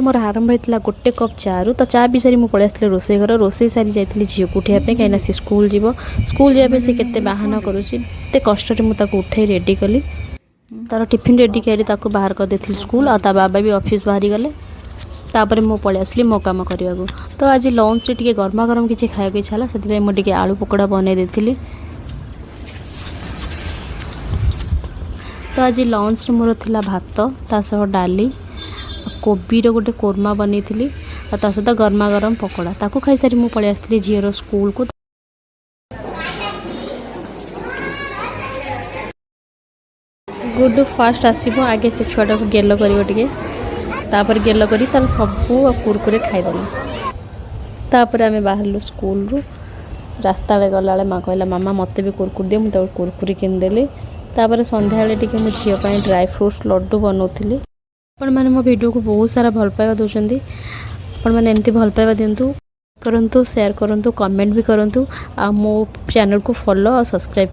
मोर आरंभ होता गोटे कप चारू तो चा पी सारी मुझे पलि आसती रोसे घर रोसे सारी जाइली झील को उठाइबा कहीं सी स्कूल जीव स्कूल जावाई सी केते बाहाना करुँचे कष्ट मुझे उठे रेडी कली तार टिफिन रेडी करी बाहर कर देती स्कूल आ ता बाबा भी ऑफिस बाहरी गले तापर मु पलि आसली मो काम करने को। तो आज लंच रे गरमा गरम किसी खाया इच्छा है से मुझे आलू पकोड़ा बनई देती। तो आज लंच मोर थिला भात तासह डाली कोबी गोटे कोरमा बनी थी ता सहित गरमा गरम पकोड़ा ताकू खाई सारी मुझे पलि आसती झीर स्कूल को। गुड फास्ट आसो आगे से छुआटा को गेल कर गेल कर तार सबू कुरकुरे खाईदेला तापर आम बाहर स्कूल रू रास्ता गला माँ कहला मामा मत भी कुरकुर दिए मुझे कुरकुरी किनदेली तापर संध्या टी मुझे झील ड्राई फ्रूट्स लड्डू बनौली। आपण मैंने मो वीडियो को बहुत सारा भल पाइबा दौरान आपण मैंने एमती भल पाइबा दिंतु करंतु शेयर करंतु कमेंट भी करंतु आ मो चैनल को फॉलो और सब्सक्राइब